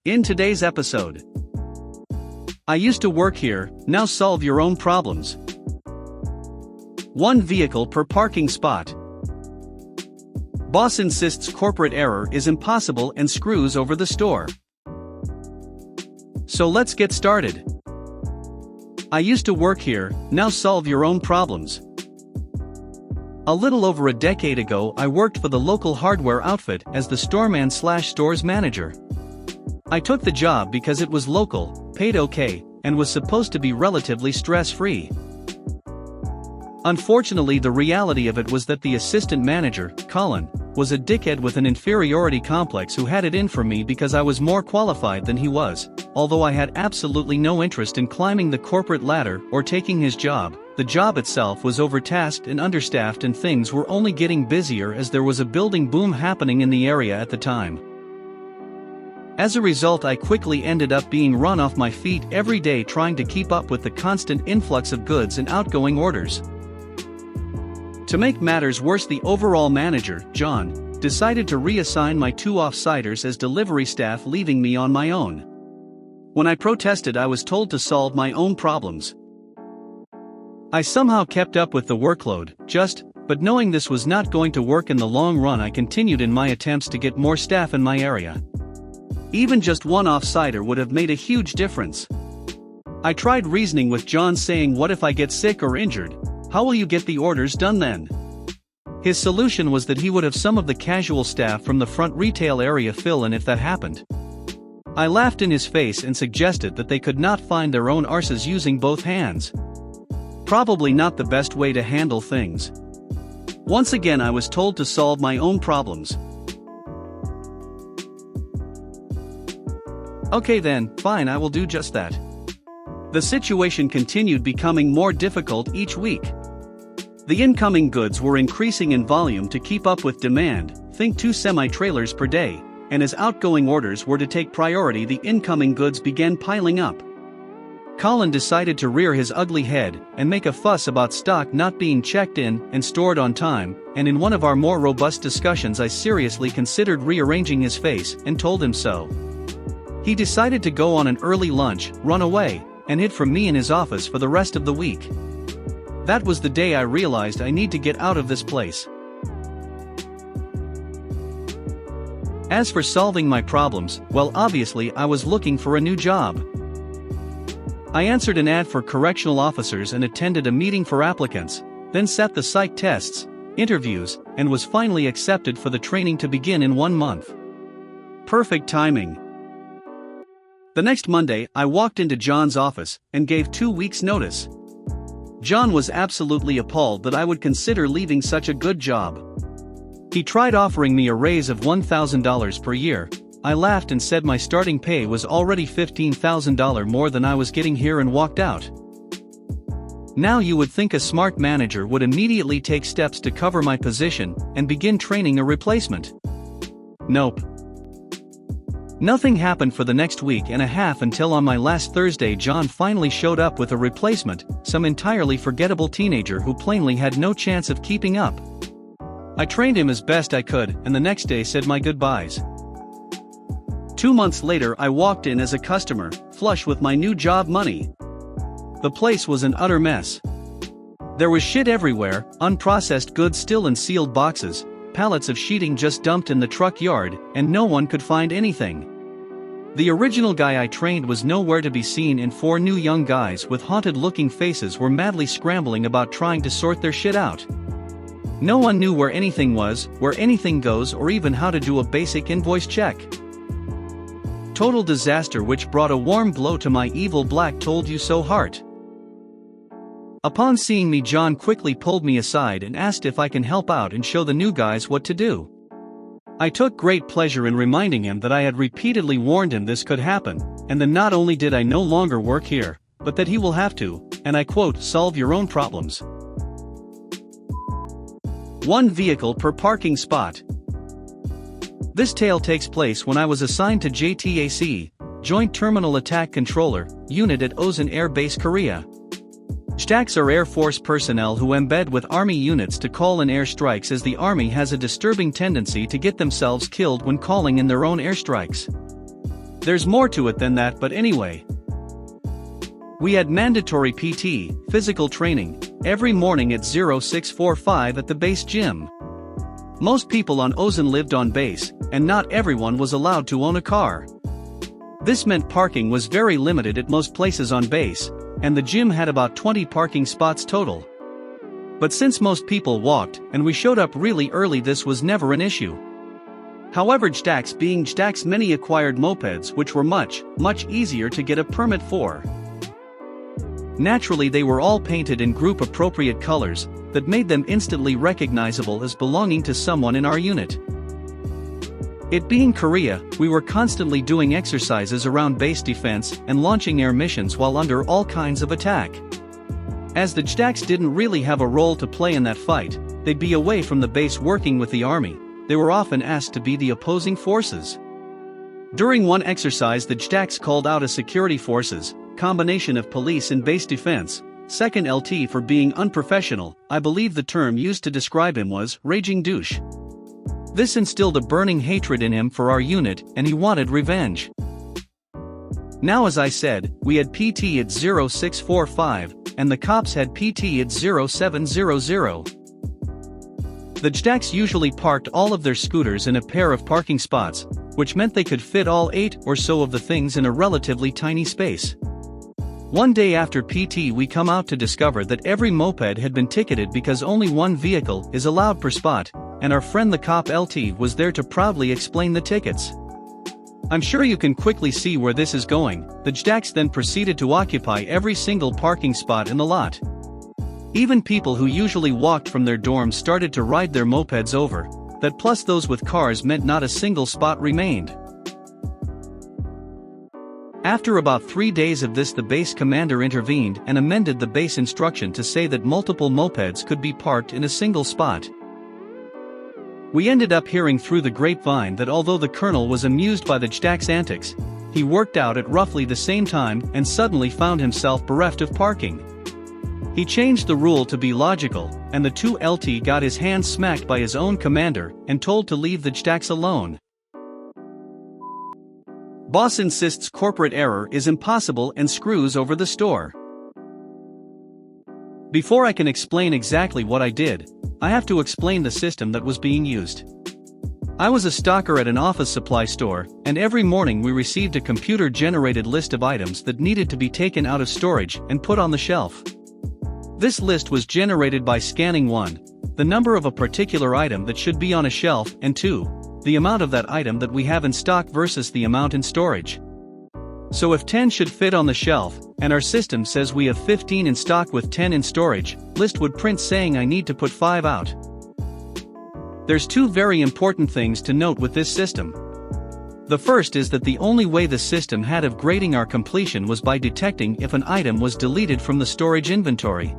In today's episode, I used to work here, now solve your own problems. One vehicle per parking spot. Boss insists corporate error is impossible and screws over the store. So let's get started. I used to work here, now solve your own problems. A little over a decade ago, I worked for the local hardware outfit as the storeman/stores manager. I took the job because it was local, paid okay, and was supposed to be relatively stress-free. Unfortunately, the reality of it was that the assistant manager, Colin, was a dickhead with an inferiority complex who had it in for me because I was more qualified than he was. Although I had absolutely no interest in climbing the corporate ladder or taking his job, the job itself was overtasked and understaffed, and things were only getting busier as there was a building boom happening in the area at the time. As a result, I quickly ended up being run off my feet every day trying to keep up with the constant influx of goods and outgoing orders. To make matters worse, the overall manager, John, decided to reassign my two off-siters as delivery staff, leaving me on my own. When I protested, I was told to solve my own problems. I somehow kept up with the workload, but knowing this was not going to work in the long run, I continued in my attempts to get more staff in my area. Even just one off-siter would have made a huge difference. I tried reasoning with John, saying, "What if I get sick or injured? How will you get the orders done then?" His solution was that he would have some of the casual staff from the front retail area fill in if that happened. I laughed in his face and suggested that they could not find their own arses using both hands. Probably not the best way to handle things. Once again, I was told to solve my own problems. Okay then, fine, I will do just that. The situation continued becoming more difficult each week. The incoming goods were increasing in volume to keep up with demand, think 2 semi-trailers per day, and as outgoing orders were to take priority, the incoming goods began piling up. Colin decided to rear his ugly head and make a fuss about stock not being checked in and stored on time, and in one of our more robust discussions I seriously considered rearranging his face and told him so. He decided to go on an early lunch, run away, and hid from me in his office for the rest of the week. That was the day I realized I need to get out of this place. As for solving my problems, well, obviously I was looking for a new job. I answered an ad for correctional officers and attended a meeting for applicants, then sat the psych tests, interviews, and was finally accepted for the training to begin in 1 month. Perfect timing. The next Monday, I walked into John's office and gave 2 weeks' notice. John was absolutely appalled that I would consider leaving such a good job. He tried offering me a raise of $1,000 per year. I laughed and said my starting pay was already $15,000 more than I was getting here, and walked out. Now you would think a smart manager would immediately take steps to cover my position and begin training a replacement. Nope. Nothing happened for the next week and a half until on my last Thursday John finally showed up with a replacement, some entirely forgettable teenager who plainly had no chance of keeping up. I trained him as best I could, and the next day said my goodbyes. 2 months later, I walked in as a customer, flush with my new job money. The place was an utter mess. There was shit everywhere, unprocessed goods still in sealed boxes, pallets of sheeting just dumped in the truck yard, and no one could find anything. The original guy I trained was nowhere to be seen, and 4 new young guys with haunted-looking faces were madly scrambling about trying to sort their shit out. No one knew where anything was, where anything goes, or even how to do a basic invoice check. Total disaster, which brought a warm glow to my evil black told you so heart. Upon seeing me, John quickly pulled me aside and asked if I can help out and show the new guys what to do. I took great pleasure in reminding him that I had repeatedly warned him this could happen, and that not only did I no longer work here, but that he will have to, and I quote, solve your own problems. One vehicle per parking spot. This tale takes place when I was assigned to JTAC, Joint Terminal Attack Controller, unit at Osan Air Base, Korea. JTACs are Air Force personnel who embed with Army units to call in airstrikes, as the Army has a disturbing tendency to get themselves killed when calling in their own airstrikes. There's more to it than that, but anyway. We had mandatory PT, physical training, every morning at 0645 at the base gym. Most people on Ozone lived on base, and not everyone was allowed to own a car. This meant parking was very limited at most places on base, and the gym had about 20 parking spots total. But since most people walked, and we showed up really early, this was never an issue. However, JDAX being JDAX, many acquired mopeds which were much easier to get a permit for. Naturally, they were all painted in group-appropriate colors that made them instantly recognizable as belonging to someone in our unit. It being Korea, we were constantly doing exercises around base defense and launching air missions while under all kinds of attack. As the JDAX didn't really have a role to play in that fight, they'd be away from the base working with the army. They were often asked to be the opposing forces. During one exercise, the JDAX called out a security forces, combination of police and base defense, second LT for being unprofessional. I believe the term used to describe him was raging douche. This instilled a burning hatred in him for our unit, and he wanted revenge. Now, as I said, we had PT at 0645, and the cops had PT at 0700. The JDAX usually parked all of their scooters in a pair of parking spots, which meant they could fit all 8 or so of the things in a relatively tiny space. One day after PT, we come out to discover that every moped had been ticketed because only one vehicle is allowed per spot, and our friend the cop LT was there to proudly explain the tickets. I'm sure you can quickly see where this is going. The JDAX then proceeded to occupy every single parking spot in the lot. Even people who usually walked from their dorms started to ride their mopeds over. That plus those with cars meant not a single spot remained. After about 3 days of this, the base commander intervened and amended the base instruction to say that multiple mopeds could be parked in a single spot. We ended up hearing through the grapevine that although the colonel was amused by the JDAX antics, he worked out at roughly the same time and suddenly found himself bereft of parking. He changed the rule to be logical, and the 2 LT got his hand smacked by his own commander and told to leave the JDAX alone. Boss insists corporate error is impossible and screws over the store. Before I can explain exactly what I did, I have to explain the system that was being used. I was a stocker at an office supply store, and every morning we received a computer-generated list of items that needed to be taken out of storage and put on the shelf. This list was generated by scanning 1, the number of a particular item that should be on a shelf, and 2, the amount of that item that we have in stock versus the amount in storage. So if 10 should fit on the shelf, and our system says we have 15 in stock with 10 in storage, list would print saying I need to put 5 out. There's 2 very important things to note with this system. The first is that the only way the system had of grading our completion was by detecting if an item was deleted from the storage inventory.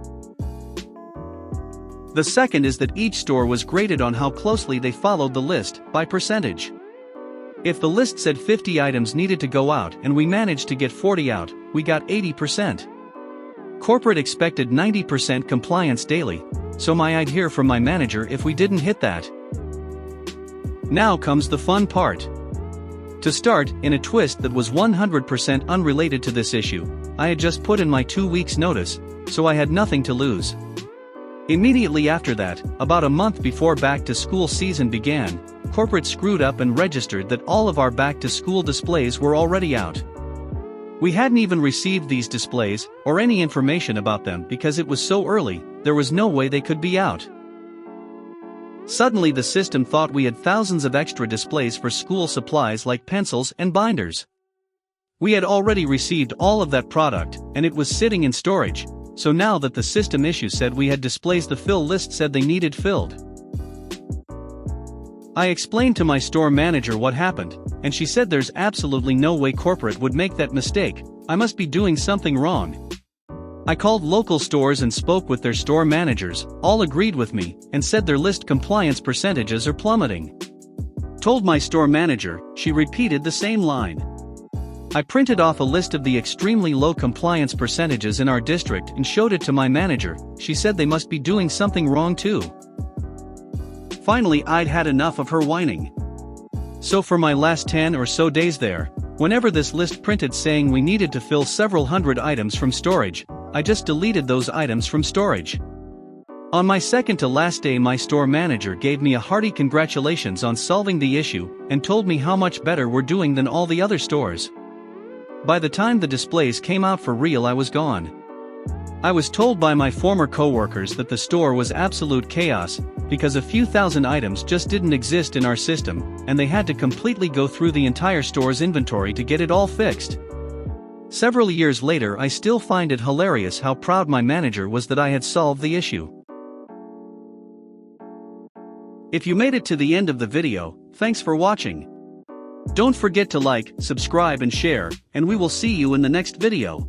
The second is that each store was graded on how closely they followed the list, by percentage. If the list said 50 items needed to go out and we managed to get 40 out, we got 80%. Corporate expected 90% compliance daily, so I'd hear from my manager if we didn't hit that. Now comes the fun part. To start, in a twist that was 100% unrelated to this issue, I had just put in my 2 weeks' notice, so I had nothing to lose. Immediately after that, about a month before back-to-school season began, corporate screwed up and registered that all of our back-to-school displays were already out. We hadn't even received these displays, or any information about them because it was so early, there was no way they could be out. Suddenly the system thought we had thousands of extra displays for school supplies like pencils and binders. We had already received all of that product, and it was sitting in storage, so now that the system issue said we had displays, the fill list said they needed filled. I explained to my store manager what happened, and she said there's absolutely no way corporate would make that mistake, I must be doing something wrong. I called local stores and spoke with their store managers, all agreed with me, and said their list compliance percentages are plummeting. Told my store manager, she repeated the same line. I printed off a list of the extremely low compliance percentages in our district and showed it to my manager. She said they must be doing something wrong too. Finally, I'd had enough of her whining. So for my last 10 or so days there, Whenever this list printed saying we needed to fill several hundred items from storage, I just deleted those items from storage. On my second to last day, my store manager gave me a hearty congratulations on solving the issue and told me how much better we're doing than all the other stores. By the time the displays came out for real, I was gone. I was told by my former coworkers that the store was absolute chaos because a few thousand items just didn't exist in our system, and they had to completely go through the entire store's inventory to get it all fixed. Several years later, I still find it hilarious how proud my manager was that I had solved the issue. If you made it to the end of the video, thanks for watching. Don't forget to like, subscribe and share, and we will see you in the next video.